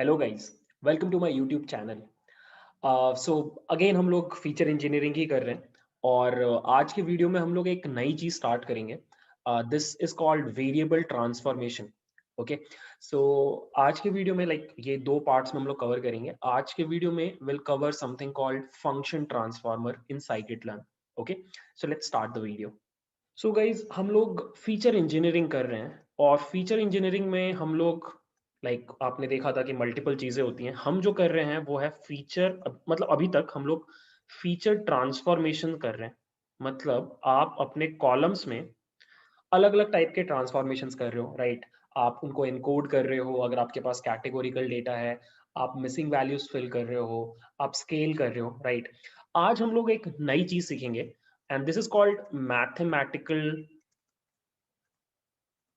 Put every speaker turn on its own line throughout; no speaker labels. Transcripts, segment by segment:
Hello guys, welcome to my YouTube channel. So again हम लोग feature engineering ही कर रहे हैं और आज के वीडियो में हम लोग एक नई चीज स्टार्ट करेंगे। This is called variable transformation. Okay, so आज के वीडियो में ये दो पार्ट्स में हम लोग कवर करेंगे। आज के वीडियो में will cover something called function transformer in scikit-learn। Okay, so let's start the video. So guys हम लोग फीचर इंजीनियरिंग कर रहे हैं और फीचर इंजीनियरिंग में हम लोग आपने देखा था कि मल्टीपल चीजें होती हैं। हम जो कर रहे हैं वो है फीचर, मतलब अभी तक हम लोग फीचर ट्रांसफॉर्मेशन कर रहे हैं। मतलब आप अपने कॉलम्स में अलग अलग टाइप के ट्रांसफॉर्मेशंस कर रहे हो, राइट। आप उनको एनकोड कर रहे हो, अगर आपके पास कैटेगोरिकल डेटा है, आप मिसिंग वैल्यूज फिल कर रहे हो, आप स्केल कर रहे हो, राइट। आज हम लोग एक नई चीज सीखेंगे and this is called mathematical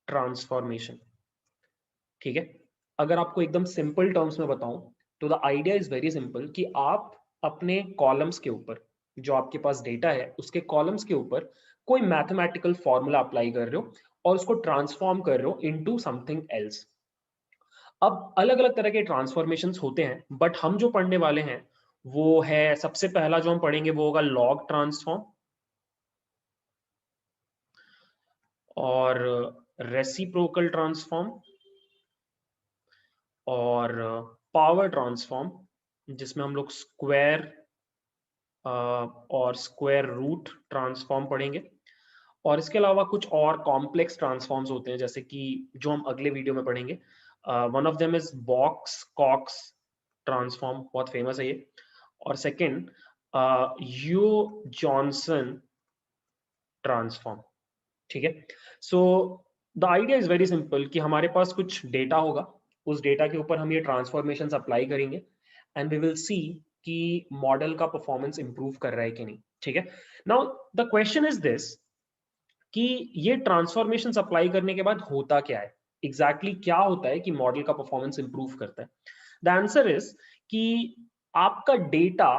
transformation. ठीक है, अगर आपको एकदम सिंपल टर्म्स में बताऊं तो the idea is very simple कि आप अपने कॉलम्स के ऊपर, जो आपके पास डेटा है उसके कॉलम्स के ऊपर कोई मैथमेटिकल फॉर्मूला अप्लाई कर रहे हो और उसको ट्रांसफॉर्म कर रहे हो इनटू समथिंग एल्स। अब अलग अलग तरह के ट्रांसफॉर्मेशंस होते हैं, बट हम जो पढ़ने वाले हैं वो है, सबसे पहला जो हम पढ़ेंगे वो होगा लॉग ट्रांसफॉर्म और रेसिप्रोकल ट्रांसफॉर्म और पावर ट्रांसफॉर्म, जिसमें हम लोग स्क्वायर और स्क्वायर रूट ट्रांसफॉर्म पढ़ेंगे। और इसके अलावा कुछ और कॉम्प्लेक्स ट्रांसफॉर्म्स होते हैं, जैसे कि जो हम अगले वीडियो में पढ़ेंगे। One of them is Box Cox transform, बहुत फेमस है ये। और सेकंड यू जॉनसन ट्रांसफॉर्म। ठीक है, so the idea is very simple कि हमारे पास कुछ डेटा होगा, उस डेटा के ऊपर हम ये ट्रांसफॉर्मेशंस अप्लाई करेंगे एंड वी विल सी कि मॉडल का परफॉर्मेंस इंप्रूव कर रहा है कि नहीं। ठीक है, now the question is this कि ये ट्रांसफॉर्मेशंस अप्लाई करने के बाद होता क्या है, एग्जैक्टली क्या होता है कि मॉडल का परफॉर्मेंस इंप्रूव करता है। द आंसर इज कि आपका डेटा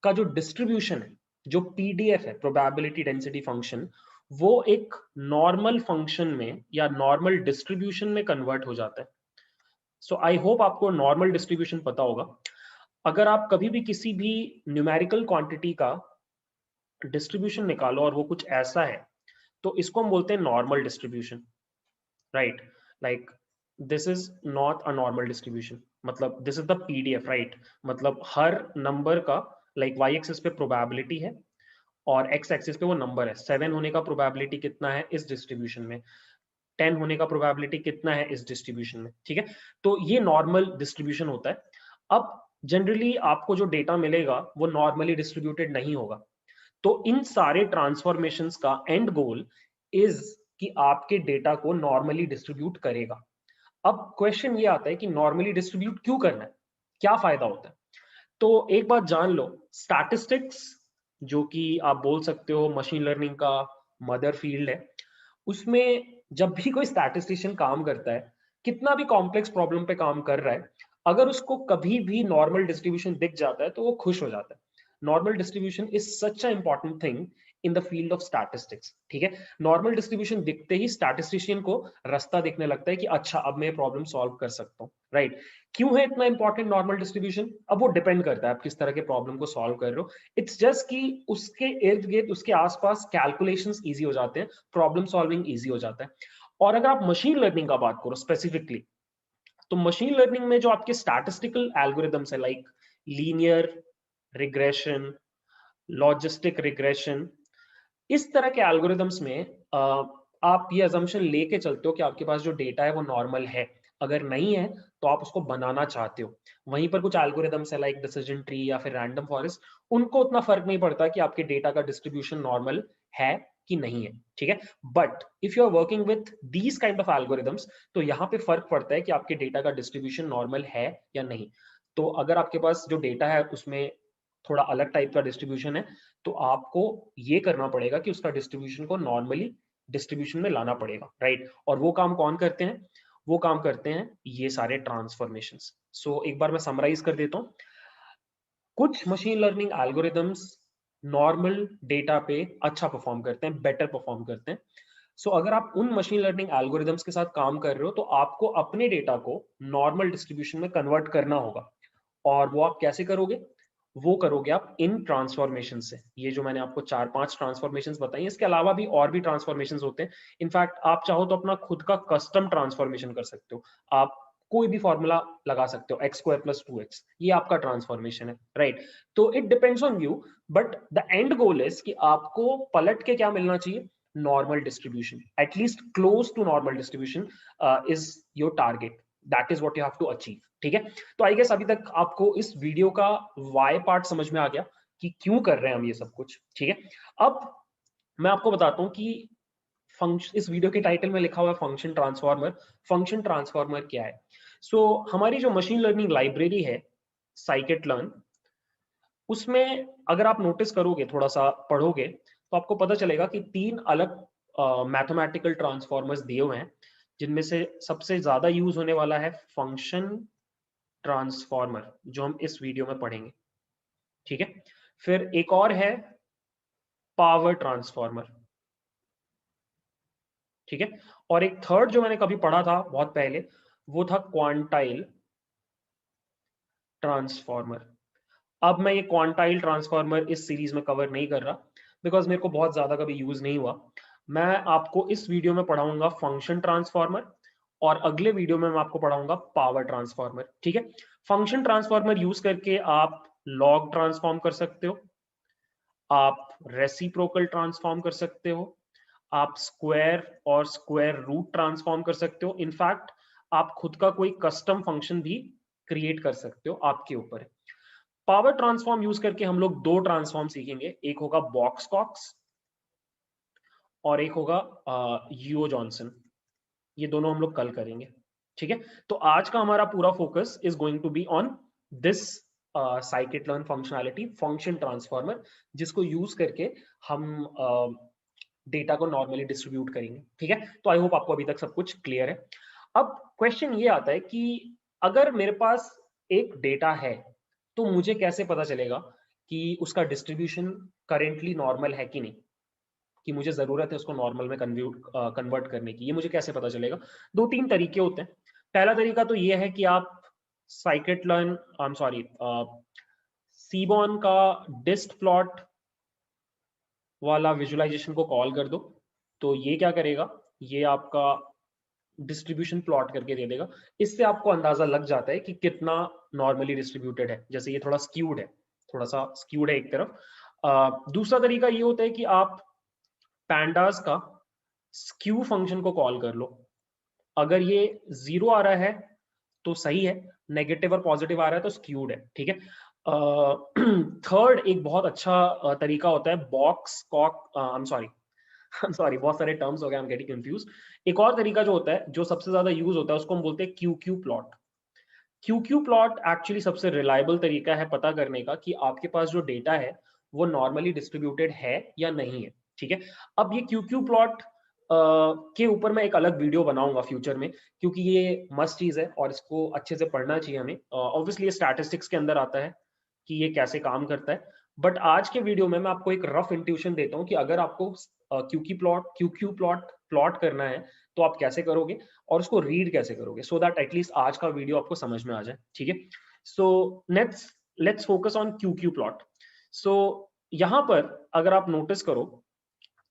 का जो डिस्ट्रीब्यूशन है, जो पीडीएफ है, प्रोबेबिलिटी डेंसिटी फंक्शन, वो एक नॉर्मल फंक्शन में या नॉर्मल डिस्ट्रीब्यूशन में कन्वर्ट हो जाता है। सो आई होप आपको नॉर्मल डिस्ट्रीब्यूशन पता होगा। अगर आप कभी भी किसी भी न्यूमेरिकल क्वांटिटी का डिस्ट्रीब्यूशन निकालो और वो कुछ ऐसा है, तो इसको हम बोलते हैं normal distribution, right. Like this is not a normal distribution, मतलब this is the PDF, right. मतलब हर नंबर का वाई एक्सिस पे प्रोबेबिलिटी है और एक्स एक्सिस पे वो नंबर है। 7 होने का प्रोबेबिलिटी कितना है इस डिस्ट्रीब्यूशन में, 10 होने का प्रोबेबिलिटी कितना है इस डिस्ट्रीब्यूशन में। ठीक है, तो ये नॉर्मल डिस्ट्रीब्यूशन होता है। अब जनरली आपको जो डेटा मिलेगा वो नॉर्मली डिस्ट्रीब्यूटेड नहीं होगा। तो इन सारे ट्रांसफॉर्मेशंस का एंड गोल इज कि आपके डेटा को नॉर्मली डिस्ट्रीब्यूट करेगा। अब क्वेश्चन ये आता है कि नॉर्मली डिस्ट्रीब्यूट क्यों करना है, क्या फायदा होता है। तो एक बात जान लो, स्टैटिस्टिक्स, जो कि आप बोल सकते हो मशीन लर्निंग का मदर फील्ड है, उसमें जब भी कोई स्टैटिस्टिशियन काम करता है, कितना भी कॉम्प्लेक्स प्रॉब्लम पे काम कर रहा है, अगर उसको कभी भी नॉर्मल डिस्ट्रीब्यूशन दिख जाता है तो वो खुश हो जाता है। Normal distribution is such a important thing in the field of statistics. ठीक है, नॉर्मल डिस्ट्रीब्यूशन दिखते ही स्टैटिस्टिशियन को रास्ता दिखने लगता है कि अच्छा अब मैं प्रॉब्लम सॉल्व कर सकता हूँ, राइट। क्यों है इतना इंपॉर्टेंट नॉर्मल डिस्ट्रीब्यूशन, अब वो डिपेंड करता है आप किस तरह के प्रॉब्लम को सॉल्व कर रहे हो। इट्स जस्ट कि उसके इर्द गिर्द, उसके आसपास कैलकुलेशंस इजी हो जाते हैं, प्रॉब्लम सॉल्विंग इजी हो जाता है। और अगर आप मशीन लर्निंग का बात करो स्पेसिफिकली, तो मशीन लर्निंग में जो आपके स्टैटिस्टिकल एल्गोरिदम्स है, like linear regression, logistic regression, इस तरह के एल्गोरिदम्स में आप ये अजम्पशन लेके चलते हो कि आपके पास जो डेटा है वो नॉर्मल है। अगर नहीं है तो आप उसको बनाना चाहते हो। वहीं पर कुछ एल्गोरिदम्स है लाइक डिसीजन ट्री या फिर रैंडम फॉरेस्ट, उनको उतना फर्क नहीं पड़ता कि आपके डेटा का डिस्ट्रीब्यूशन नॉर्मल है कि नहीं है। ठीक है, but if you are working with these kind of algorithms, तो यहाँ पे फर्क पड़ता है कि आपके डेटा का डिस्ट्रीब्यूशन नॉर्मल है या नहीं। तो अगर आपके पास जो डेटा है उसमें थोड़ा अलग टाइप का डिस्ट्रीब्यूशन है, तो आपको ये करना पड़ेगा कि उसका डिस्ट्रीब्यूशन को नॉर्मली डिस्ट्रीब्यूशन में लाना पड़ेगा, राइट। और वो काम कौन करते हैं, वो काम करते हैं ये सारे ट्रांसफॉर्मेशंस। सो एक बार मैं समराइज कर देता हूँ। कुछ machine learning algorithms normal data पे अच्छा परफॉर्म करते हैं, बेटर परफॉर्म करते हैं। सो अगर आप उन मशीन लर्निंग एल्गोरिदम्स के साथ काम कर रहे हो तो आपको अपने डेटा को नॉर्मल डिस्ट्रीब्यूशन में कन्वर्ट करना होगा। और वो आप कैसे करोगे? वो करोगे आप इन ट्रांसफॉर्मेशन से। ये जो मैंने आपको 4-5 ट्रांसफॉर्मेशंस बताई, इसके अलावा भी और भी ट्रांसफॉर्मेशंस होते हैं। इनफैक्ट आप चाहो तो अपना खुद का कस्टम ट्रांसफॉर्मेशन कर सकते हो। आप कोई भी फॉर्मूला लगा सकते हो, x स्क्वायर प्लस 2x, ये आपका ट्रांसफॉर्मेशन है, राइट? तो it depends on you, but the end goal is कि आपको पलट के क्या मिलना चाहिए? Normal distribution, at least close to normal distribution is your target, that is what you have to achieve. ठीक है, तो आई गेस अभी तक आपको इस वीडियो का वाई पार्ट समझ में आ गया कि क्यों कर रहे हैं हम ये सब कुछ। ठीक है, अब मैं आपको बताता हूं कि फंक्शन, इस वीडियो के टाइटल में लिखा हुआ है फंक्शन ट्रांसफॉर्मर। फंक्शन ट्रांसफॉर्मर क्या है? सो हमारी जो मशीन लर्निंग लाइब्रेरी है साइकिट लर्न, उसमें अगर आप नोटिस करोगे, थोड़ा सा पढ़ोगे, तो आपको पता चलेगा कि 3 अलग मैथमेटिकल ट्रांसफॉर्मर्स दिए हुए हैं, जिनमें से सबसे ज्यादा यूज होने वाला है फंक्शन ट्रांसफॉर्मर, जो हम इस वीडियो में पढ़ेंगे। ठीक है, फिर एक और है पावर ट्रांसफॉर्मर। ठीक है, और एक थर्ड जो मैंने कभी पढ़ा था बहुत पहले, वो था क्वांटाइल ट्रांसफॉर्मर। अब मैं ये क्वांटाइल ट्रांसफॉर्मर इस सीरीज में कवर नहीं कर रहा, बिकॉज मेरे को बहुत ज्यादा कभी यूज नहीं हुआ। मैं आपको इस वीडियो में पढ़ाऊंगा फंक्शन ट्रांसफॉर्मर, और अगले वीडियो में मैं आपको पढ़ाऊंगा पावर ट्रांसफॉर्मर। ठीक है, फंक्शन ट्रांसफॉर्मर यूज करके आप लॉग ट्रांसफॉर्म कर सकते हो, आप रेसिप्रोकल ट्रांसफॉर्म कर सकते हो, आप स्क्वायर और स्क्वायर रूट ट्रांसफॉर्म कर सकते हो। इनफैक्ट आप खुद का कोई कस्टम फंक्शन भी क्रिएट कर सकते हो, आपके ऊपर है। पावर ट्रांसफॉर्म यूज करके हम लोग 2 ट्रांसफॉर्म सीखेंगे, एक होगा बॉक्स कॉक्स और एक होगा यूओ जॉनसन। ये दोनों हम लोग कल करेंगे। ठीक है, तो आज का हमारा पूरा focus is going to be on this scikit learn functionality, function transformer, जिसको यूज करके हम डेटा को नॉर्मली डिस्ट्रीब्यूट करेंगे। ठीक है, तो आई होप आपको अभी तक सब कुछ क्लियर है। अब क्वेश्चन ये आता है कि अगर मेरे पास एक डेटा है, तो मुझे कैसे पता चलेगा कि उसका डिस्ट्रीब्यूशन करेंटली नॉर्मल है कि नहीं, कि मुझे जरूरत है उसको नॉर्मल में कन्वर्ट करने की? ये मुझे कैसे पता चलेगा? 2-3 तरीके होते हैं। पहला तरीका तो ये है कि आप scikit learn, I am sorry, seaborn का डिस्ट प्लॉट वाला विजुअलाइजेशन को कॉल कर दो। तो ये क्या करेगा? ये आपका डिस्ट्रीब्यूशन प्लॉट करके दे देगा। इससे आपको अंदाजा लग जाता है कि कितना नॉर्मली डिस्ट्रीब्यूटेड है। जैसे ये थोड़ा स्क्यूड है, थोड़ा सा स्क्यूड है एक तरफ। दूसरा तरीका ये होता है कि आप पैंडास का स्क्यू फंक्शन को कॉल कर लो। अगर ये 0 आ रहा है तो सही है, नेगेटिव और पॉजिटिव आ रहा है तो स्क्यूड है। ठीक है, थर्ड एक बहुत अच्छा तरीका होता है Box Cox, I am sorry sorry, बहुत सारे टर्म्स हो गए, आई एम गेटिंग कंफ्यूज। एक और तरीका जो होता है, जो सबसे ज्यादा यूज होता है, उसको हम बोलते हैं Q Q plot. Q Q plot actually सबसे रिलायबल तरीका है पता करने का कि आपके पास जो डेटा है वो नॉर्मली डिस्ट्रीब्यूटेड है या नहीं है। ठीक है, अब ये क्यू क्यू प्लॉट के ऊपर मैं एक अलग वीडियो बनाऊंगा फ्यूचर में, क्योंकि ये मस्ट चीज है और इसको अच्छे से पढ़ना चाहिए हमें। ऑब्वियसली ये स्टैटिस्टिक्स के अंदर आता है कि ये कैसे काम करता है, बट आज के वीडियो में मैं आपको एक रफ इंट्यूशन देता हूँ कि अगर आपको क्यू क्यू प्लॉट करना है तो आप कैसे करोगे और उसको रीड कैसे करोगे, सो दैट एटलीस्ट आज का वीडियो आपको समझ में आ जाए। ठीक है, so let's focus on Q Q plot. So यहां पर अगर आप नोटिस करो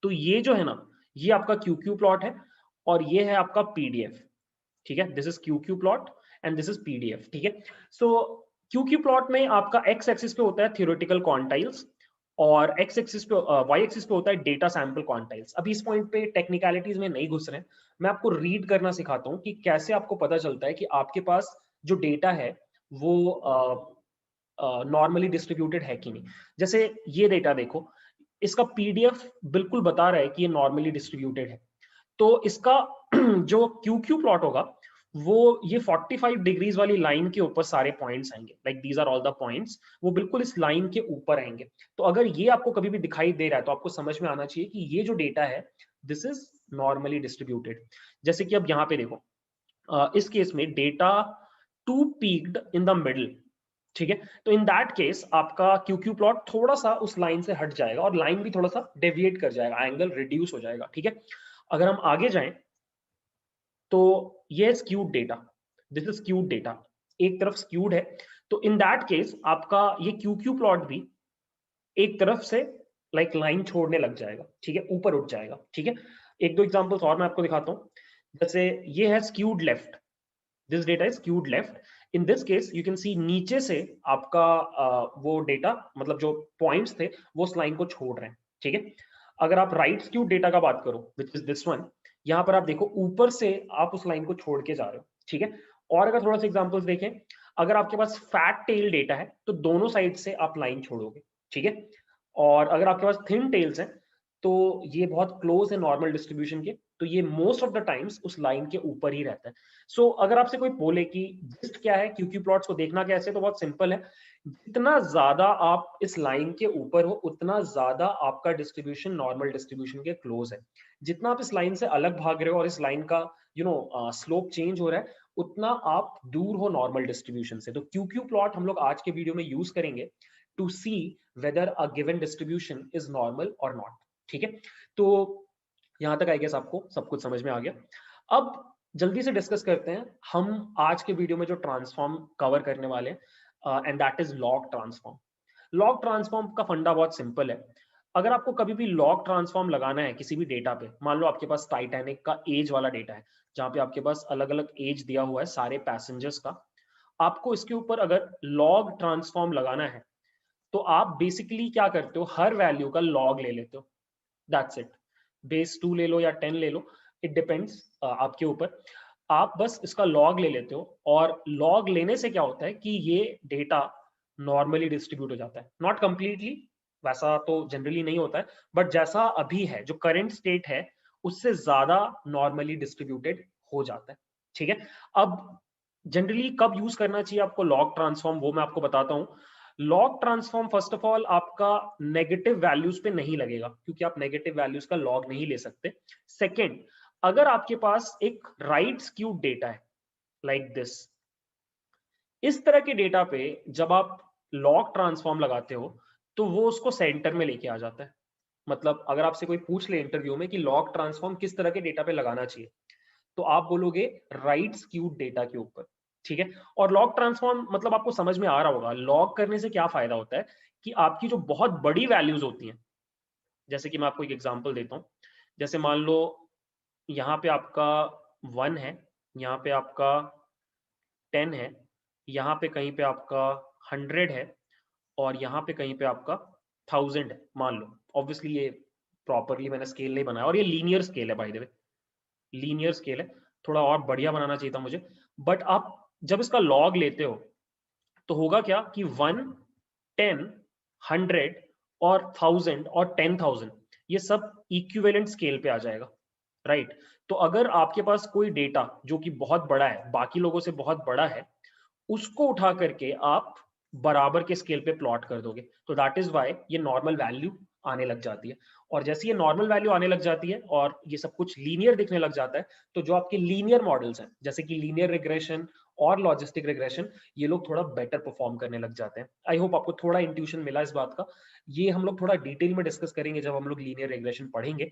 तो ये जो है ना, ये आपका क्यू क्यू प्लॉट है और ये है आपका पीडीएफ। ठीक है, this is Q Q plot and this is PDF. ठीक है, सो क्यू क्यू प्लॉट में आपका एक्स एक्सिस पे होता है थियोरेटिकल क्वांटाइल्स और एक्स एक्सिस पे, वाई एक्सिस पे होता है डेटा सैंपल क्वांटाइल्स। अभी इस पॉइंट पे टेक्निकलिटीज में नहीं घुस रहे हैं, मैं आपको रीड करना सिखाता हूँ कि कैसे आपको पता चलता है कि आपके पास जो डेटा है वो नॉर्मली डिस्ट्रीब्यूटेड है कि नहीं। जैसे ये डेटा देखो, इसका पीडीएफ बिल्कुल बता रहा है कि ये नॉर्मली डिस्ट्रीब्यूटेड है। तो इसका जो क्यू क्यू प्लॉट होगा वो ये 45 डिग्रीज वाली लाइन के ऊपर सारे पॉइंट्स आएंगे, like these are all the points, वो बिल्कुल इस लाइन के ऊपर आएंगे। तो अगर ये आपको कभी भी दिखाई दे रहा है तो आपको समझ में आना चाहिए कि ये जो डेटा है दिस इज नॉर्मली डिस्ट्रीब्यूटेड। जैसे कि अब यहाँ पे देखो, इस केस में data too peaked in the middle. ठीक है, तो इन दैट केस आपका क्यू क्यू प्लॉट थोड़ा सा उस लाइन से हट जाएगा और लाइन भी थोड़ा सा डेविएट कर जाएगा, एंगल रिड्यूस हो जाएगा। ठीक है, अगर हम आगे जाएं तो ये skewed data, this is skewed data, एक तरफ स्क्यूड है, तो इन दैट केस आपका ये QQ प्लॉट भी एक तरफ से लाइक लाइन छोड़ने लग जाएगा, ठीक है, ऊपर उठ जाएगा, ठीक है। एक दो एग्जांपल्स और मैं आपको दिखाता हूं, जैसे ये है skewed left, this data is skewed left. In this case you can सी नीचे से आपका वो डेटा, मतलब जो पॉइंट्स थे वो उस लाइन को छोड़ रहे हैं, ठीक है। अगर आप राइट स्क्यूड डेटा का बात करो विच इज दिस वन, यहाँ पर आप देखो ऊपर से आप उस लाइन को छोड़ के जा रहे हो, ठीक है। और अगर थोड़ा सा एग्जांपल्स देखें, अगर आपके पास फैट टेल डेटा है तो दोनों साइड से आप लाइन छोड़ोगे, ठीक है। और अगर आपके पास थिन टेल्स हैं तो ये बहुत क्लोज है नॉर्मल डिस्ट्रीब्यूशन के, तो ये मोस्ट ऑफ द टाइम्स उस लाइन के ऊपर ही रहता है। सो अगर आपसे कोई बोले कि जिस्ट क्या है, QQ प्लॉट्स को देखना कैसे, तो बहुत सिंपल है, जितना ज्यादा आप इस लाइन के ऊपर हो उतना ज्यादा आपका डिस्ट्रीब्यूशन नॉर्मल डिस्ट्रीब्यूशन के क्लोज है। जितना आप इस लाइन से अलग भाग रहे हो और इस लाइन का स्लोप चेंज हो रहा है, उतना आप दूर हो नॉर्मल डिस्ट्रीब्यूशन से। तो QQ प्लॉट हम लोग आज के वीडियो में यूज करेंगे to see whether a given distribution is normal और नॉट, ठीक है। तो यहां तक आई गेस आपको सब कुछ समझ में आ गया। अब जल्दी से डिस्कस करते हैं हम आज के वीडियो में जो ट्रांसफॉर्म कवर करने वाले हैं, and that is log transform. Log transform का फंडा बहुत सिंपल है। अगर आपको कभी भी लॉग ट्रांसफॉर्म लगाना है किसी भी डेटा पे, मान लो आपके पास टाइटैनिक का एज वाला डेटा है जहां पे आपके पास अलग अलग एज दिया हुआ है सारे पैसेंजर्स का, आपको इसके ऊपर अगर लॉग ट्रांसफॉर्म लगाना है तो आप बेसिकली क्या करते हो, हर वैल्यू का लॉग ले लेते हो, दैट्स इट। बेस 2 ले लो या 10 ले लो, इट डिपेंड्स आपके ऊपर। आप बस इसका लॉग ले लेते हो और लॉग लेने से क्या होता है कि ये डेटा नॉर्मली डिस्ट्रीब्यूट हो जाता है, नॉट कंप्लीटली, वैसा तो जनरली नहीं होता है, बट जैसा अभी है जो करंट स्टेट है उससे ज्यादा नॉर्मली डिस्ट्रीब्यूटेड हो जाता है, ठीक है। अब जनरली कब यूज करना चाहिए आपको लॉग ट्रांसफॉर्म, वो मैं आपको बताता हूं। Log transform first of all आपका नेगेटिव वैल्यूज पे नहीं लगेगा क्योंकि आप नेगेटिव वैल्यूज का लॉग नहीं ले सकते। सेकेंड, अगर आपके पास एक राइट स्क्यूड डेटा है लाइक दिस, इस तरह के डेटा पे जब आप लॉग ट्रांसफॉर्म लगाते हो तो वो उसको सेंटर में लेके आ जाता है। मतलब अगर आपसे कोई पूछ ले इंटरव्यू में कि लॉग ट्रांसफॉर्म किस तरह के डेटा पे लगाना चाहिए, तो आप बोलोगे राइट स्क्यूड डेटा के ऊपर, ठीक है। और लॉग ट्रांसफॉर्म मतलब आपको समझ में आ रहा होगा, लॉग करने से क्या फायदा होता है कि आपकी जो बहुत बड़ी वैल्यूज होती हैं, जैसे कि मैं आपको एक एग्जांपल देता हूं, जैसे मान लो यहाँ पे आपका 1 है, यहाँ पे आपका 10 है, यहाँ पे कहीं पे आपका 100 है, और यहाँ पे कहीं पे आपका 1000 है मान लो। ऑब्वियसली ये प्रॉपरली मैंने स्केल नहीं बनाया, और ये लीनियर स्केल है by the way, linear scale है, थोड़ा और बढ़िया बनाना चाहिए था मुझे। बट आप जब इसका लॉग लेते हो तो होगा क्या कि 1, 10, 100 और 1000 और 10,000 ये सब इक्विवेलेंट स्केल पे आ जाएगा, राइट। तो अगर आपके पास कोई डेटा जो कि बहुत बड़ा है, बाकी लोगों से बहुत बड़ा है, उसको उठा करके आप बराबर के स्केल पे प्लॉट कर दोगे, तो दैट इज वाई ये नॉर्मल वैल्यू आने लग जाती है। और जैसे ये नॉर्मल वैल्यू आने लग जाती है और ये सब कुछ लीनियर दिखने लग जाता है, तो जो आपके लीनियर मॉडल्स हैं जैसे कि लीनियर रिग्रेशन और लॉजिस्टिक रिग्रेशन, ये लोग थोड़ा बेटर परफॉर्म करने लग जाते हैं। आई होप आपको थोड़ा इंट्यूशन मिला इस बात का। ये हम लोग थोड़ा डिटेल में डिस्कस करेंगे जब हम लोग लीनियर रिग्रेशन पढ़ेंगे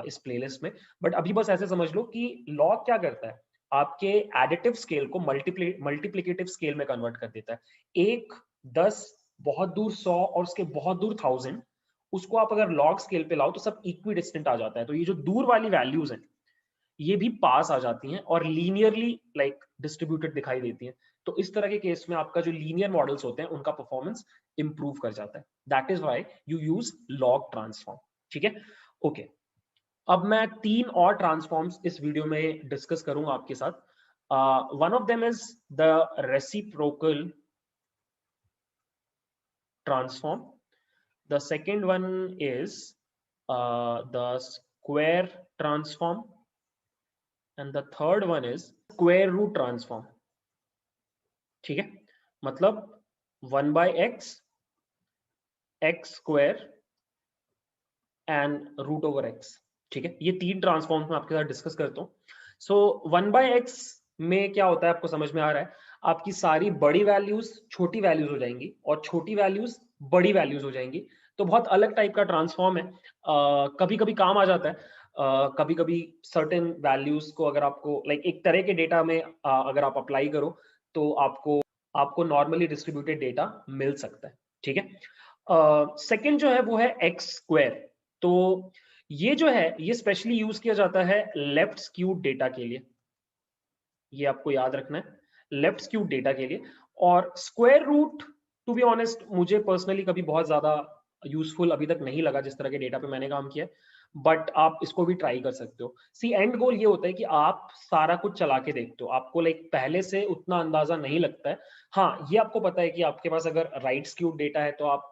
इस प्लेलिस्ट में। बट अभी बस ऐसे समझ लो कि लॉग क्या करता है, आपके एडिटिव स्केल को मल्टीप्लिकेटिव स्केल में कन्वर्ट कर देता है। 1, 10, बहुत दूर 100 और उसके बहुत दूर 1000, उसको आप अगर लॉग स्केल पे लाओ तो सब इक्वी डिस्टेंट आ जाता है। तो ये जो दूर वाली वैल्यूज हैं ये भी पास आ जाती हैं और लीनियरली लाइक डिस्ट्रीब्यूटेड दिखाई देती हैं। तो इस तरह के केस में आपका जो लीनियर मॉडल्स होते हैं उनका परफॉर्मेंस इंप्रूव कर जाता है। That is why you use log transform, ठीक है। ओके, अब मैं 3 और ट्रांसफॉर्म्स इस वीडियो में डिस्कस करूंगा आपके साथ। One of them is the reciprocal transform, the second one is the square transform, and the third one is square root transform, ठीक है। मतलब 1/x, x square and root over x, ठीक है। ये 3 ट्रांसफॉर्म्स मैं आपके साथ डिस्कस करता हूँ। सो 1/x में क्या होता है आपको समझ में आ रहा है, आपकी सारी बड़ी वैल्यूज छोटी वैल्यूज हो जाएंगी और छोटी वैल्यूज बड़ी वैल्यूज हो जाएंगी। तो बहुत अलग टाइप का ट्रांसफॉर्म है, कभी कभी काम आ जाता है। कभी कभी सर्टेन वैल्यूज को अगर आपको लाइक एक तरह के डेटा में अगर आप अप्लाई करो तो आपको नॉर्मली डिस्ट्रीब्यूटेड डेटा मिल सकता है, ठीक है। सेकंड जो है वो है एक्स स्क्वायर। तो ये जो है ये स्पेशली यूज किया जाता है लेफ्ट स्क्यूड डेटा के लिए, ये आपको याद रखना है, लेफ्ट स्क्यूड डेटा के लिए। और square root to be honest मुझे पर्सनली कभी बहुत ज्यादा यूजफुल अभी तक नहीं लगा जिस तरह के डेटा पे मैंने काम किया है, बट आप इसको भी ट्राई कर सकते हो। सी एंड गोल ये होता है कि आप सारा कुछ चला के देखते हो, आपको लाइक पहले से उतना अंदाजा नहीं लगता है। हाँ ये आपको पता है कि आपके पास अगर राइट स्क्यूड डेटा है तो आप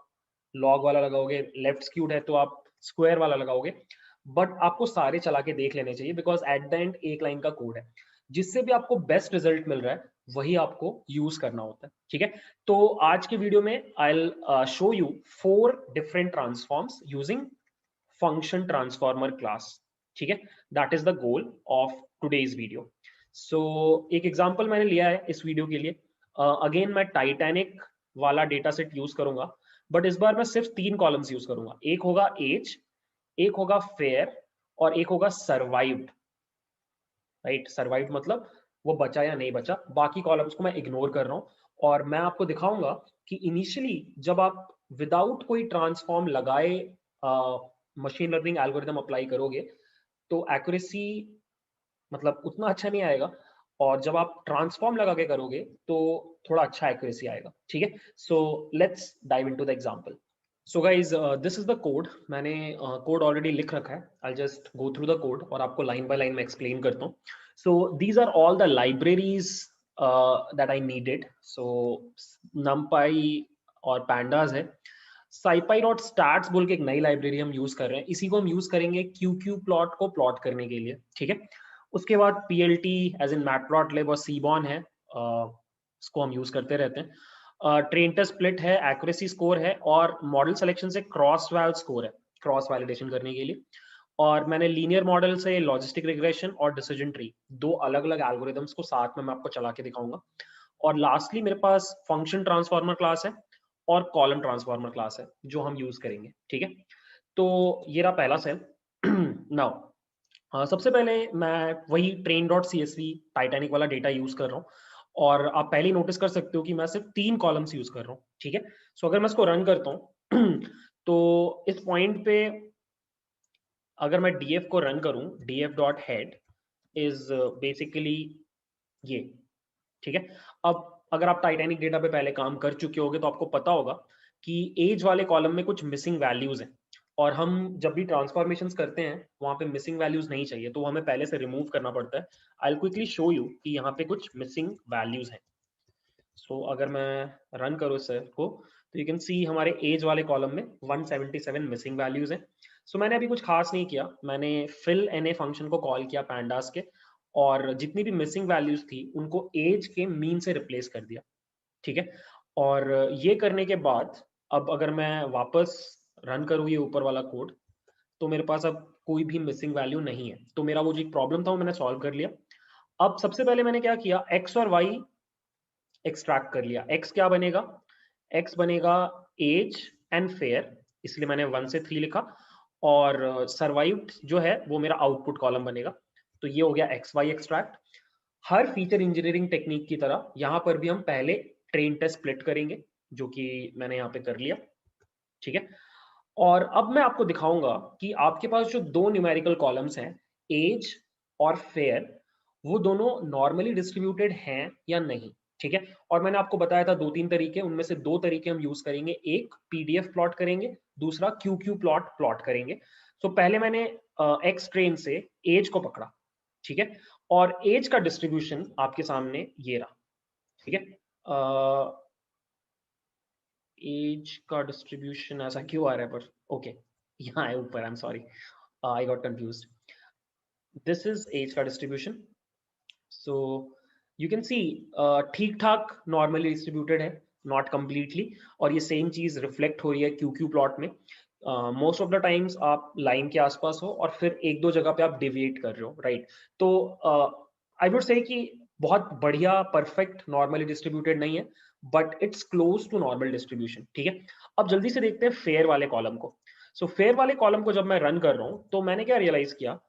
लॉग वाला लगाओगे, लेफ्ट स्क्यूड है तो आप स्क्वायर वाला लगाओगे, बट आपको सारे चला के देख लेने चाहिए बिकॉज एट द एंड एक लाइन का कोड है, जिससे भी आपको बेस्ट रिजल्ट मिल रहा है वही आपको यूज करना होता है, ठीक है। तो आज के वीडियो में I will show you 4 different transforms using function transformer class, ठीक है। That is the goal of today's video. So एक एग्जांपल मैंने लिया है इस वीडियो के लिए। अगेन मैं टाइटैनिक वाला डेटा सेट यूज करूंगा, बट इस बार मैं सिर्फ 3 कॉलम्स यूज करूंगा। एक होगा एज, एक होगा फेयर और एक होगा सर्वाइव्ड, राइट। सर्वाइव मतलब वो बचा या नहीं बचा, बाकी कॉलम्स को मैं इग्नोर कर रहा हूं। और मैं आपको दिखाऊंगा कि इनिशियली जब आप विदाउट कोई ट्रांसफॉर्म लगाए मशीन लर्निंग एल्गोरिदम अप्लाई करोगे तो एक्यूरेसी मतलब उतना अच्छा नहीं आएगा, और जब आप ट्रांसफॉर्म लगा के करोगे तो थोड़ा अच्छा एक्यूरेसी आएगा, ठीक है। So let's dive into the example. So guys this is the code, मैंने कोड ऑलरेडी लिख रखा है। I just go through the code और आपको लाइन बाय लाइन में एक्सप्लेन करता हूँ। So these are all the libraries that I needed. So numpy और pandas है, scipy डॉट स्टैट्स बोल के एक नई लाइब्रेरी हम यूज कर रहे हैं, इसी को हम यूज करेंगे QQ प्लॉट को प्लॉट करने के लिए, ठीक है। उसके बाद PLT एज इन मैटप्लॉटलिब और सीबॉन है, इसको हम यूज करते रहते हैं। ट्रेन टेस्ट स्प्लिट है, एक्यूरेसी स्कोर है, और मॉडल सिलेक्शन से क्रॉस वैल स्कोर है, क्रॉस वैलिडेशन करने के लिए। और मैंने लीनियर मॉडल से लॉजिस्टिक रिग्रेशन और डिसीजन ट्री, 2 अलग अलग एल्गोरिदम्स को साथ में मैं आपको चला के दिखाऊंगा। और लास्टली मेरे पास फंक्शन ट्रांसफॉर्मर क्लास है और कॉलम ट्रांसफॉर्मर क्लास है जो हम यूज करेंगे, ठीक है। तो ये रहा पहला सेल। नाउ सबसे पहले मैं वही ट्रेन डॉट CSV टाइटैनिक वाला डेटा यूज कर रहा हूँ, और आप पहले ही नोटिस कर सकते हो कि मैं सिर्फ 3 कॉलम्स यूज कर रहा हूँ, ठीक है। सो अगर मैं इसको रन करता हूँ तो इस पॉइंट पे अगर मैं df को रन करूं, df dot head is basically ये, ठीक है। अब अगर आप टाइटैनिक डेटा पे पहले काम कर चुके होगे तो आपको पता होगा कि एज वाले कॉलम में कुछ मिसिंग वैल्यूज हैं, और हम जब भी ट्रांसफॉर्मेशंस करते हैं वहां पे मिसिंग वैल्यूज नहीं चाहिए, तो हमें पहले से रिमूव करना पड़ता है। I will quickly show you कि यहाँ पे कुछ मिसिंग वैल्यूज हैं। सो अगर मैं रन करूँ इस को तो यू कैन सी हमारे एज वाले कॉलम में 177 मिसिंग वैल्यूज हैं। सो मैंने अभी कुछ खास नहीं किया, मैंने fill NA फंक्शन को कॉल किया pandas के, और जितनी भी मिसिंग वैल्यूज थी उनको एज के मीन से रिप्लेस कर दिया, ठीक है। और ये करने के बाद अब अगर मैं वापस रन करूँ ये ऊपर वाला कोड, तो मेरे पास अब कोई भी मिसिंग वैल्यू नहीं है। तो मेरा वो जो प्रॉब्लम था वो मैंने सॉल्व कर लिया। अब सबसे पहले मैंने क्या किया, एक्स और वाई एक्सट्रैक्ट कर लिया। एक्स क्या बनेगा, एक्स बनेगा एज एंड फेयर, इसलिए मैंने 1 से 3 लिखा। और सर्वाइव्ड जो है वो मेरा आउटपुट कॉलम बनेगा। तो ये हो गया एक्स वाई एक्सट्रैक्ट। हर फीचर इंजीनियरिंग टेक्निक की तरह यहाँ पर भी हम पहले ट्रेन टेस्ट स्प्लिट करेंगे, जो कि मैंने यहाँ पे कर लिया, ठीक है। और अब मैं आपको दिखाऊंगा कि आपके पास जो 2 न्यूमेरिकल कॉलम्स हैं, एज और फेयर, वो दोनों नॉर्मली डिस्ट्रीब्यूटेड हैं या नहीं, ठीक है। और मैंने आपको बताया था 2-3 तरीके, उनमें से 2 तरीके हम यूज करेंगे, एक PDF प्लॉट करेंगे, दूसरा QQ प्लॉट प्लॉट करेंगे। तो पहले मैंने एक्स ट्रेन से एज को पकड़ा, ठीक है, और एज का डिस्ट्रीब्यूशन आपके सामने ये रहा, ठीक है। एज का डिस्ट्रीब्यूशन ऐसा क्यों आ रहा है, पर ओके यहाँ है ऊपर, I am sorry, I got confused. This is age का distribution. So you can see ठीक ठाक नॉर्मली डिस्ट्रीब्यूटेड है, नॉट कंप्लीटली। और ये सेम चीज रिफ्लेक्ट हो रही है QQ प्लॉट में। मोस्ट ऑफ द टाइम्स आप लाइन के आसपास हो और फिर 1-2 जगह पे आप डिविएट कर रहे हो, राइट। तो आई वुड से कि बहुत बढ़िया परफेक्ट नॉर्मली डिस्ट्रीब्यूटेड नहीं है, but it's close to normal distribution, ठीक है। अब जल्दी से देखते हैं फेयर वाले कॉलम को। सो फेयर वाले कॉलम को जब मैं रन कर रहा हूं तो मैंने क्या रियलाइज किया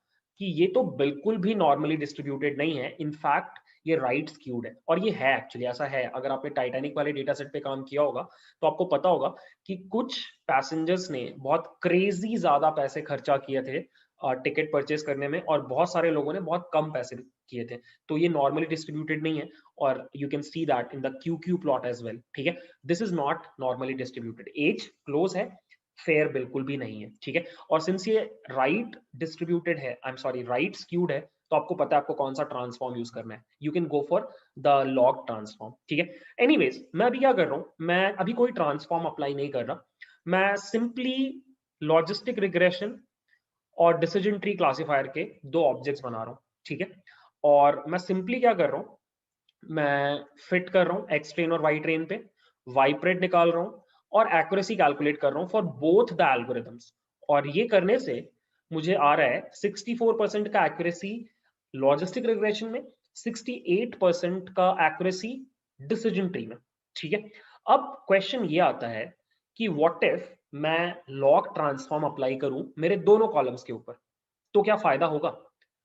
कि ये तो बिल्कुल भी नॉर्मली डिस्ट्रीब्यूटेड नहीं है, इनफैक्ट ये राइट स्क्यूड है। और ये है एक्चुअली, ऐसा है। अगर आपने टाइटैनिक वाले डेटा सेट पे काम किया होगा तो आपको पता होगा कि कुछ पैसेंजर्स ने बहुत क्रेजी ज्यादा पैसे खर्चा किए थे टिकट परचेज करने में, और बहुत सारे लोगों ने बहुत कम पैसे किए थे। तो ये नॉर्मली डिस्ट्रीब्यूटेड नहीं है, और you can see that in the Q plot as well. ठीक है, this is not normally distributed. Age close है, फेयर बिल्कुल भी नहीं है। ठीक है, और सिंस ये राइट डिस्ट्रीब्यूटेड है, आई एम सॉरी राइट स्क्यूड है, तो आपको पता है आपको कौन सा ट्रांसफॉर्म यूज करना है। You can go for the log transform. ठीक है, एनीवेज मैं अभी क्या कर रहा हूं, मैं अभी कोई ट्रांसफॉर्म अप्लाई नहीं कर रहा, मैं सिंपली लॉजिस्टिक रिग्रेशन और डिसीजन ट्री क्लासिफायर के दो ऑब्जेक्ट्स बना रहा हूं। ठीक है, और मैं सिंपली क्या कर रहा हूं, मैं फिट कर रहा हूं एक्स ट्रेन और वाई ट्रेन पे, वाइपरेट निकाल रहा हूं और एक्यूरेसी कैलकुलेट कर रहा हूं फॉर बोथ द एल्गोरिथम्स। और ये करने से मुझे आ रहा है 64% का एक्यूरेसी लॉजिस्टिक रिग्रेशन में, 68% का एक्यूरेसी डिसीजन ट्री में। ठीक है, अब क्वेश्चन ये आता है कि व्हाट इफ मैं लॉग ट्रांसफॉर्म अप्लाई करूं मेरे दोनों कॉलम्स के ऊपर, तो क्या फायदा होगा?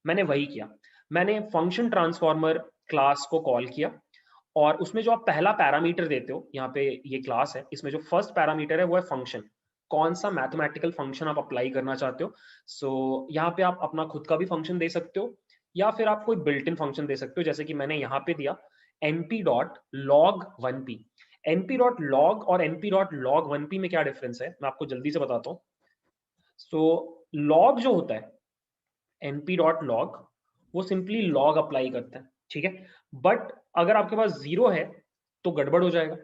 मैंने वही किया, मैंने फंक्शन ट्रांसफॉर्मर क्लास को कॉल किया, और उसमें जो आप पहला पैरामीटर देते हो, यहाँ पे ये क्लास है, इसमें जो फर्स्ट पैरामीटर है वो है फंक्शन, कौन सा मैथमेटिकल फंक्शन आप अप्लाई करना चाहते हो। सो यहाँ पे आप अपना खुद का भी फंक्शन दे सकते हो, या फिर आप कोई बिल्ट इन फंक्शन दे सकते हो, जैसे कि मैंने यहाँ पे दिया np.log1p। np.log और np.log1p में क्या डिफरेंस है मैं आपको जल्दी से बताता हूँ। सो लॉग जो होता है np.log, वो सिंपली लॉग अप्लाई करता है। ठीक है, बट अगर आपके पास जीरो है तो गड़बड़ हो जाएगा।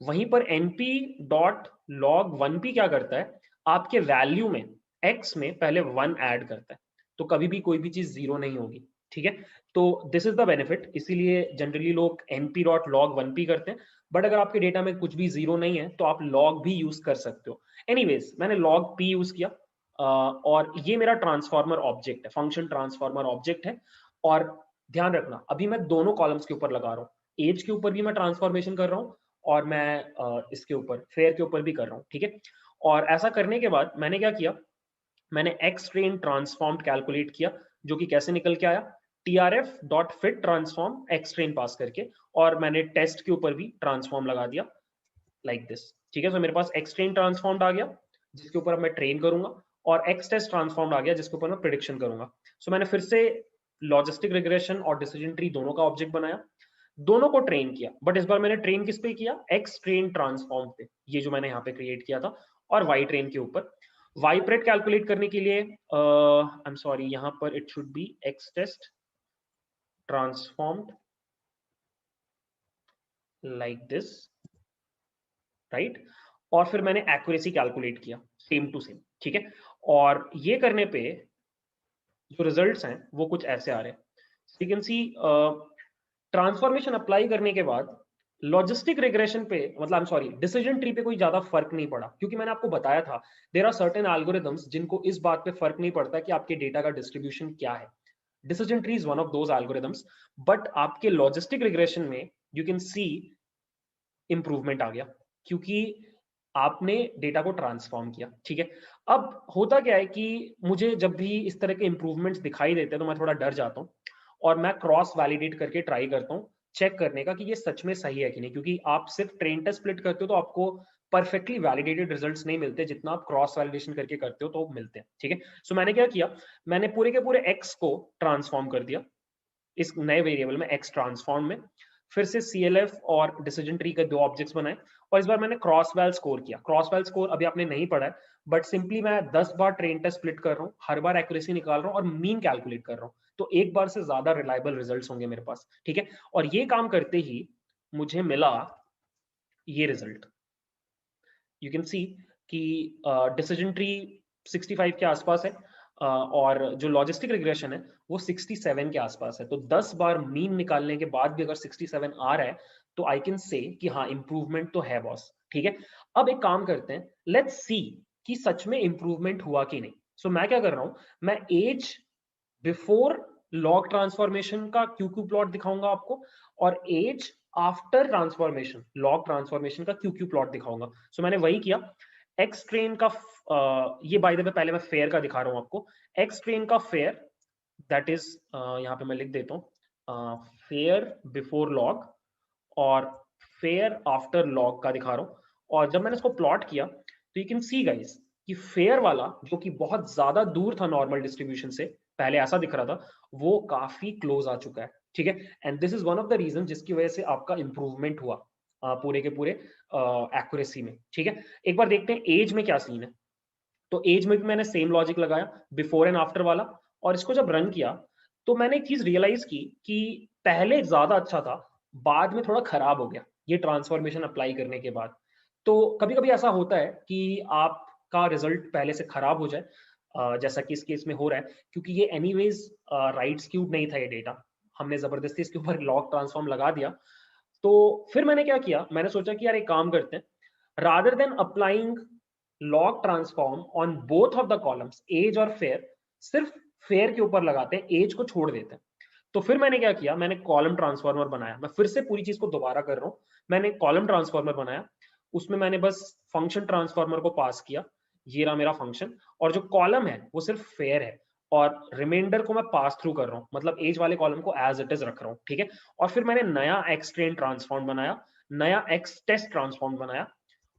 वहीं पर np.log1p क्या करता है, आपके वैल्यू में x में पहले 1 ऐड करता है, तो कभी भी कोई भी चीज जीरो नहीं होगी। ठीक है, तो दिस इज द बेनिफिट, इसीलिए जनरली लोग np.log1p करते हैं। बट अगर आपके डेटा में कुछ भी जीरो नहीं है तो आप log भी यूज कर सकते हो। एनीवेज मैंने log p यूज किया, और ये मेरा ट्रांसफॉर्मर ऑब्जेक्ट है, फंक्शन ट्रांसफॉर्मर ऑब्जेक्ट है। और ध्यान रखना, अभी मैं दोनों कॉलम्स के ऊपर लगा रहा हूँ, एज के ऊपर भी मैं ट्रांसफॉर्मेशन कर रहा हूँ, और मैं इसके ऊपर फेयर के ऊपर भी कर रहा हूँ। ठीक है, और ऐसा करने के बाद मैंने क्या किया, मैंने एक्स ट्रेन ट्रांसफॉर्म कैलकुलेट किया, जो कि कैसे निकल के आया, TRF dot fit transform X train pass करके, और मैंने टेस्ट के ऊपर भी ट्रांसफॉर्म लगा दिया लाइक दिस। ठीक है, तो मेरे पास एक्स ट्रेन ट्रांसफॉर्म्ड आ गया जिसके ऊपर अब मैं ट्रेन करूंगा, और एक्स टेस्ट ट्रांसफॉर्म्ड आ गया जिसके ऊपर मैं प्रिडिक्शन करूंगा। सो मैंने फिर से लॉजिस्टिक रिग्रेशन और डिसीजन ट्री दोनों का ऑब्जेक्ट बनाया, दोनों को ट्रेन किया, बट इस बार मैंने ट्रेन किस पे किया, एक्स ट्रेन ट्रांसफॉर्म पे, ये जो मैंने यहाँ पे क्रिएट किया था, और वाई ट्रेन के ऊपर। वाइपरेट कैलकुलेट करने के लिए आई एम सॉरी, यहाँ पर it should be X test transformed like this, right. और फिर मैंने एक्यूरेसी कैलकुलेट किया सेम टू सेम। ठीक है, और ये करने पे जो रिजल्ट्स हैं वो कुछ ऐसे आ रहे हैं। You can C transformation apply करने के बाद लॉजिस्टिक रिग्रेशन पे, मतलब आई एम सॉरी डिसीजन ट्री पे कोई ज्यादा फर्क नहीं पड़ा, क्योंकि मैंने आपको बताया था देयर आर सर्टेन एल्गोरिथम्स जिनको इस बात पे फर्क नहीं पड़ता कि आपके डेटा का डिस्ट्रीब्यूशन क्या है। Decision tree is one of those algorithms, but आपके लॉजिस्टिक रिग्रेशन में यू कैन सी इंप्रूवमेंट आ गया, क्योंकि आपने डेटा को ट्रांसफॉर्म किया। ठीक है, अब होता क्या है कि मुझे जब भी इस तरह के इंप्रूवमेंट्स दिखाई देते हैं तो मैं थोड़ा डर जाता हूँ, और मैं क्रॉस वैलिडेट करके ट्राई करता हूँ चेक करने का कि ये सच में सही है कि नहीं, क्योंकि आप सिर्फ ट्रेन टेस्ट स्प्लिट करते हो तो आपको परफेक्टली वैलिडेटेड रिजल्ट्स नहीं मिलते, जितना आप क्रॉस वैलिडेशन करके करते हो तो मिलते हैं। ठीक है, सो मैंने क्या किया, मैंने पूरे के पूरे एक्स को ट्रांसफॉर्म कर दिया इस नए वेरिएबल में, एक्स ट्रांसफॉर्म में, फिर से CLF और डिसीजन ट्री के दो ऑब्जेक्ट्स बनाए, और इस बार मैंने क्रॉस वैल स्कोर किया। क्रॉस वैल स्कोर अभी आपने नहीं पढ़ा है, बट सिंपली मैं 10 बार ट्रेन टेस्ट स्प्लिट कर रहा हूँ, हर बार एक्यूरेसी निकाल रहा हूँ और मीन कैलकुलेट कर रहा हूँ, तो एक बार से ज्यादा रिलायबल रिजल्ट्स होंगे मेरे पास। ठीक है, और ये काम करते ही मुझे मिला ये रिजल्ट। यू कैन सी कि डिसीजन ट्री 65 के आसपास है, और जो लॉजिस्टिक रिग्रेशन है वो 67 के आसपास है। तो 10 बार मीन निकालने के बाद भी अगर 67 आ रहा है तो आई कैन से कि हाँ इंप्रूवमेंट तो है बॉस। ठीक है, अब एक काम करते हैं, लेट्स सी कि सच में इंप्रूवमेंट हुआ कि नहीं। सो मैं क्या कर रहा हूं, मैं एज बिफोर लॉग ट्रांसफॉर्मेशन का क्यू प्लॉट दिखाऊंगा आपको, और age after transformation log transformation का क्यू प्लॉट दिखाऊंगा। सो मैंने वही किया, एक्स ट्रेन का ये बाय द वे पहले मैं फेयर का दिखा रहा हूं आपको, एक्स ट्रेन का फेयर दैट इज, यहाँ पे मैं लिख देता हूँ, फेयर बिफोर लॉग और फेयर आफ्टर लॉग का दिखा रहा हूँ। और जब मैंने इसको प्लॉट किया तो यू कैन सी गाइस कि फेयर वाला जो कि बहुत ज्यादा दूर था नॉर्मल डिस्ट्रीब्यूशन से, पहले ऐसा दिख रहा था, वो काफी क्लोज आ चुका है, ठीक है। And this is one of the reason जिसकी वजह से आपका इंप्रूवमेंट हुआ पूरे के पूरे एक्यूरेसी में, ठीक है। एक बार देखते हैं एज में क्या सीन है। तो एज में भी मैंने सेम लॉजिक लगाया, बिफोर एंड आफ्टर वाला, और इसको जब रन किया तो मैंने एक चीज रियलाइज की कि पहले ज्यादा अच्छा था, बाद में थोड़ा खराब हो गया ये ट्रांसफॉर्मेशन अप्लाई करने के बाद। तो कभी कभी ऐसा होता है कि आपका रिजल्ट पहले से खराब हो जाए, जैसा कि इस केस में हो रहा है, क्योंकि ये एनीवेज राइट स्क्यूड नहीं था ये डेटा, हमने जबरदस्ती इसके ऊपर लॉग ट्रांसफॉर्म लगा दिया। तो फिर मैंने क्या किया, मैंने सोचा कि यार एक काम करते हैं, rather than applying log transform on both of the columns age और फेयर, सिर्फ फेयर के ऊपर लगाते हैं, एज को छोड़ देते हैं। तो फिर मैंने क्या किया, मैंने कॉलम ट्रांसफॉर्मर बनाया। मैं फिर से पूरी चीज को दोबारा कर रहा हूं, मैंने कॉलम ट्रांसफॉर्मर बनाया, उसमें मैंने बस फंक्शन ट्रांसफॉर्मर को पास किया, ये रहा मेरा फंक्शन, और जो कॉलम है वो सिर्फ फेयर है, और रिमाइंडर को मैं पास थ्रू कर रहा हूँ, मतलब एज वाले कॉलम को एज इट इज रख रहा हूँ, ठीक है। और फिर मैंने नया एक्स ट्रेन ट्रांसफॉर्म बनाया, नया एक्स टेस्ट ट्रांसफॉर्म बनाया,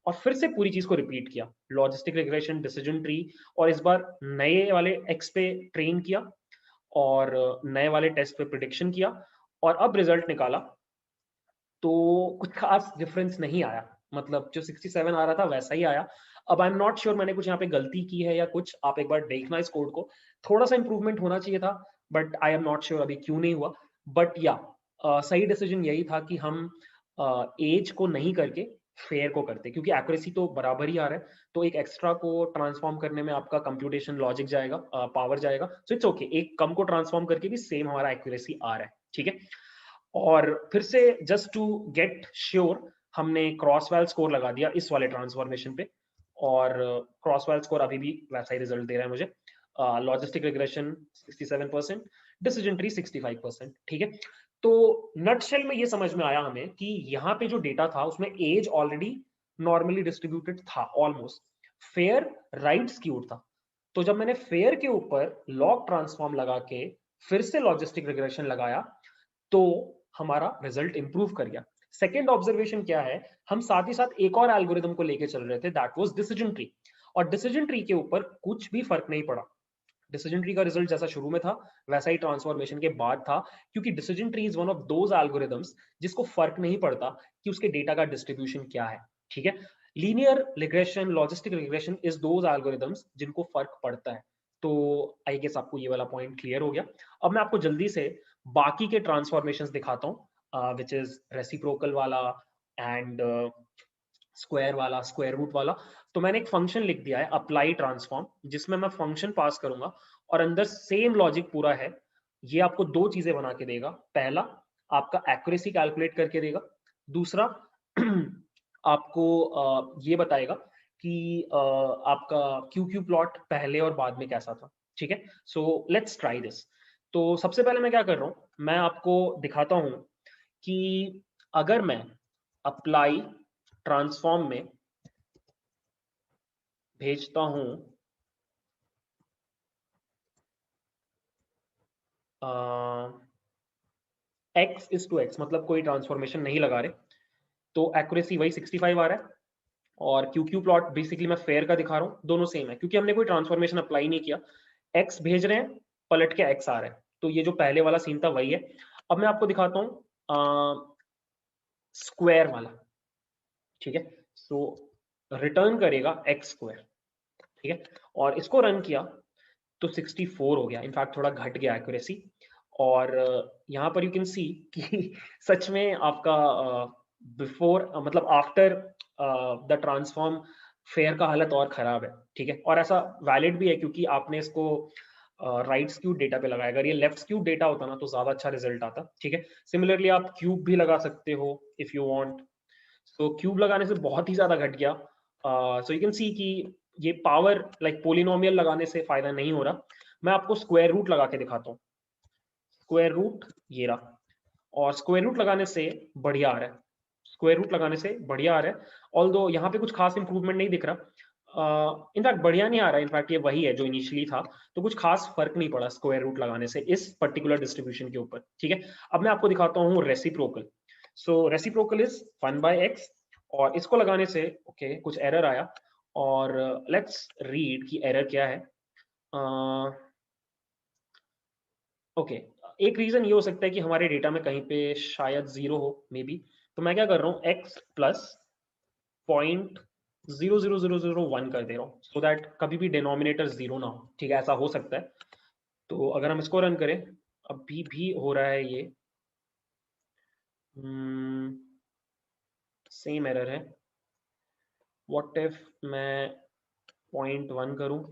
और फिर से पूरी चीज को रिपीट किया, लॉजिस्टिक रिग्रेशन, डिसीजन ट्री, और इस बार नए वाले एक्स पे ट्रेन किया और नए वाले टेस्ट पे प्रिडिक्शन किया, और अब रिजल्ट निकाला तो कुछ खास डिफरेंस नहीं आया, मतलब जो 67 आ रहा था वैसा ही आया। अब आई एम नॉट श्योर मैंने कुछ यहाँ पे गलती की है या कुछ, आप एक बार देखना इस कोड को, थोड़ा सा इंप्रूवमेंट होना चाहिए था, but I am not sure अभी क्यों नहीं हुआ। बट या सही डिसीजन यही था कि हम एज को नहीं करके फेयर को करते, क्योंकि एक्यूरेसी तो बराबर ही आ रहा है, तो एक एक्स्ट्रा को ट्रांसफॉर्म करने में आपका कंप्यूटेशन लॉजिक जाएगा, पावर जाएगा, सो इट्स ओके, एक कम को ट्रांसफॉर्म करके भी सेम हमारा एक्यूरेसी आ रहा है, ठीक है। और फिर से जस्ट टू गेट श्योर हमने क्रॉस वाल स्कोर लगा दिया इस वाले ट्रांसफॉर्मेशन पे, और क्रॉस वाल स्कोर अभी भी वैसा ही रिजल्ट दे रहा है मुझे, लॉजिस्टिक रिग्रेशन 67%, डिसीजन ट्री 65%, ठीक है। तो नटशेल में ये समझ में आया हमें कि यहाँ पे जो डेटा था उसमें एज ऑलरेडी नॉर्मली डिस्ट्रीब्यूटेड था ऑलमोस्ट, फेयर राइट स्क्यूड था। तो जब मैंने फेयर के ऊपर लॉग ट्रांसफॉर्म लगा के फिर से लॉजिस्टिक रिग्रेशन लगाया तो हमारा रिजल्ट इंप्रूव कर गया। सेकेंड ऑब्जर्वेशन क्या है, हम साथ ही साथ एक और एल्गोरिदम को लेके चल रहे थे, दैट वाज डिसीजन ट्री, और डिसीजन ट्री के ऊपर कुछ भी फर्क नहीं पड़ा। डिसीजन ट्री का रिजल्ट जैसा शुरू में था वैसा ही ट्रांसफॉर्मेशन के बाद था, क्योंकि decision tree is one of those algorithms जिसको फर्क नहीं पड़ता कि उसके डेटा का डिस्ट्रीब्यूशन क्या है, ठीक है। Linear regression, logistic regression is those algorithms जिनको फर्क पड़ता है। तो आई गेस आपको ये वाला पॉइंट क्लियर हो गया। अब मैं आपको जल्दी से बाकी के ट्रांसफॉर्मेशंस दिखाता हूँ, विच इज रेसिप्रोकल वाला एंड स्क्वायर वाला, स्क्वायर रूट वाला। तो मैंने एक फंक्शन लिख दिया है अप्लाई ट्रांसफॉर्म, जिसमें मैं फंक्शन पास करूंगा और अंदर सेम लॉजिक पूरा है। ये आपको दो चीजें बना के देगा, पहला आपका एक्यूरेसी कैलकुलेट करके देगा, दूसरा आपको ये बताएगा कि आपका क्यू क्यू प्लॉट पहले और बाद में कैसा था, ठीक है। So let's try this. तो सबसे पहले मैं क्या कर रहा हूं, मैं आपको दिखाता हूं कि अगर मैं अप्लाई ट्रांसफॉर्म में भेजता हूं x इज टू x, मतलब कोई ट्रांसफॉर्मेशन नहीं लगा रहे, तो एक्यूरेसी वही 65 आ रहा है, और क्यू क्यू प्लॉट बेसिकली मैं फेयर का दिखा रहा हूँ, दोनों सेम है क्योंकि हमने कोई ट्रांसफॉर्मेशन अप्लाई नहीं किया। x भेज रहे हैं, पलट के x आ रहा है, तो ये जो पहले वाला सीन था वही है। अब मैं आपको दिखाता हूँ स्क्वायर वाला, ठीक है। सो रिटर्न करेगा एक्स स्क्वायर, ठीक है, और इसको रन किया तो 64 हो गया, इनफैक्ट थोड़ा घट गया एक्यूरेसी। और यहाँ पर यू कैन सी कि सच में आपका बिफोर मतलब आफ्टर द ट्रांसफॉर्म फेयर का हालत और खराब है, ठीक है। और ऐसा वैलिड भी है क्योंकि आपने इसको राइट स्क्यू डेटा पे लगाया, अगर ये लेफ्ट स्क्यू डेटा होता ना तो ज्यादा अच्छा रिजल्ट आता, ठीक है। सिमिलरली आप क्यूब भी लगा सकते हो इफ यू वांट। तो क्यूब लगाने से बहुत ही ज्यादा घट गया। सो यू कैन सी कि ये पावर लाइक पोलिनोमियल लगाने से फायदा नहीं हो रहा। मैं आपको स्क्वायर रूट लगा के दिखाता हूँ, स्क्वायर रूट ये रहा, और स्क्वायर रूट लगाने से बढ़िया आ रहा है, स्क्वायर रूट लगाने से बढ़िया आ रहा है, ऑल्दो यहाँ पे कुछ खास इंप्रूवमेंट नहीं दिख रहा। इनफैक्ट बढ़िया नहीं आ रहा है, इनफैक्ट ये वही है जो इनिशियली था, तो कुछ खास फर्क नहीं पड़ा स्क्वायर रूट लगाने से इस पर्टिकुलर डिस्ट्रीब्यूशन के ऊपर। ठीक है, अब मैं आपको दिखाता हूँ reciprocal. So reciprocal is 1/x, और इसको लगाने से ओके कुछ एरर आया, और लेट्स रीड कि एरर क्या है। ओके, एक रीजन ये हो सकता है कि हमारे डेटा में कहीं पे शायद 0 हो मे बी। तो मैं क्या कर रहा हूँ, x प्लस 0.00001 कर दे रहा हूँ, सो दैट कभी भी डिनोमिनेटर 0 ना हो। ठीक है, ऐसा हो सकता है। तो अगर हम इसको रन करें, अभी भी हो रहा है ये सेम एरर है। व्हाट इफ मैं 0.1 करूं,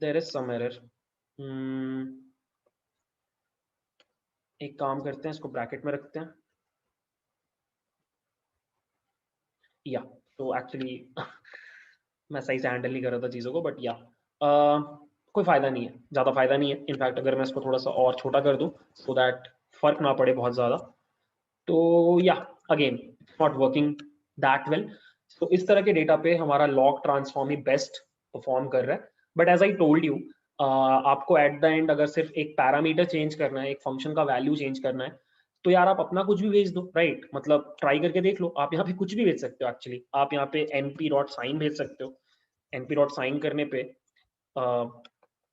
देयर इज सम एरर। एक काम करते हैं, इसको ब्रैकेट में रखते हैं। या तो एक्चुअली मैं सही से हैंडल नहीं कर रहा था चीज़ों को, बट या कोई फायदा नहीं है, ज़्यादा फायदा नहीं है। इनफैक्ट अगर मैं इसको थोड़ा सा और छोटा कर दूं सो दैट फर्क ना पड़े बहुत ज़्यादा, तो या again not working that well. तो इस तरह के डेटा पे हमारा लॉग ट्रांसफॉर्म ही बेस्ट परफॉर्म कर रहा है। But as I told you, आपको एट द एंड अगर सिर्फ एक पैरामीटर चेंज करना है, एक फंक्शन का वैल्यू चेंज करना है, तो यार आप अपना कुछ भी भेज दो, राइट? मतलब ट्राई करके देख लो, आप यहाँ पे कुछ भी भेज सकते हो। एक्चुअली आप यहाँ पे np.sign भेज सकते हो, np.sign करने पे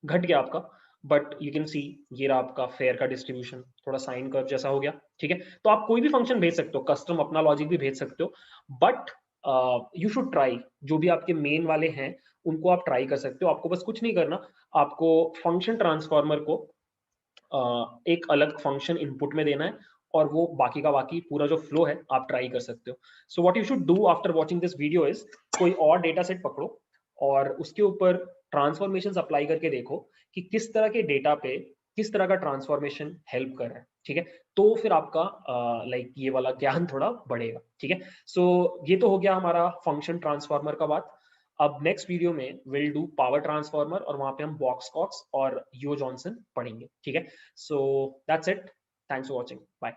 घट गया आपका, बट यू कैन सी ये रहा आपका फेयर का डिस्ट्रीब्यूशन, थोड़ा साइन कर्व जैसा हो गया। ठीक है, तो आप कोई भी फंक्शन भेज सकते हो, कस्टम अपना लॉजिक भी भेज सकते हो, बट यू शुड ट्राई। जो भी आपके मेन वाले हैं उनको आप ट्राई कर सकते हो। आपको बस कुछ नहीं करना, आपको फंक्शन ट्रांसफॉर्मर को एक अलग फंक्शन इनपुट में देना है, और वो बाकी का बाकी पूरा जो फ्लो है आप ट्राई कर सकते हो। So what you should do after watching this video is, कोई और डेटा सेट पकड़ो और उसके ऊपर ट्रांसफॉर्मेशन अप्लाई करके देखो कि किस तरह के डेटा पे किस तरह का ट्रांसफॉर्मेशन हेल्प कर रहा है। ठीक है, तो फिर आपका लाइक ये वाला ज्ञान थोड़ा बढ़ेगा। ठीक है, सो ये तो हो गया हमारा फंक्शन ट्रांसफॉर्मर का बात। अब नेक्स्ट वीडियो में विल डू पावर ट्रांसफॉर्मर, और वहां पे हम बॉक्स कॉक्स और यूओ जॉनसन पढ़ेंगे। ठीक है, so that's it, thanks for watching, bye.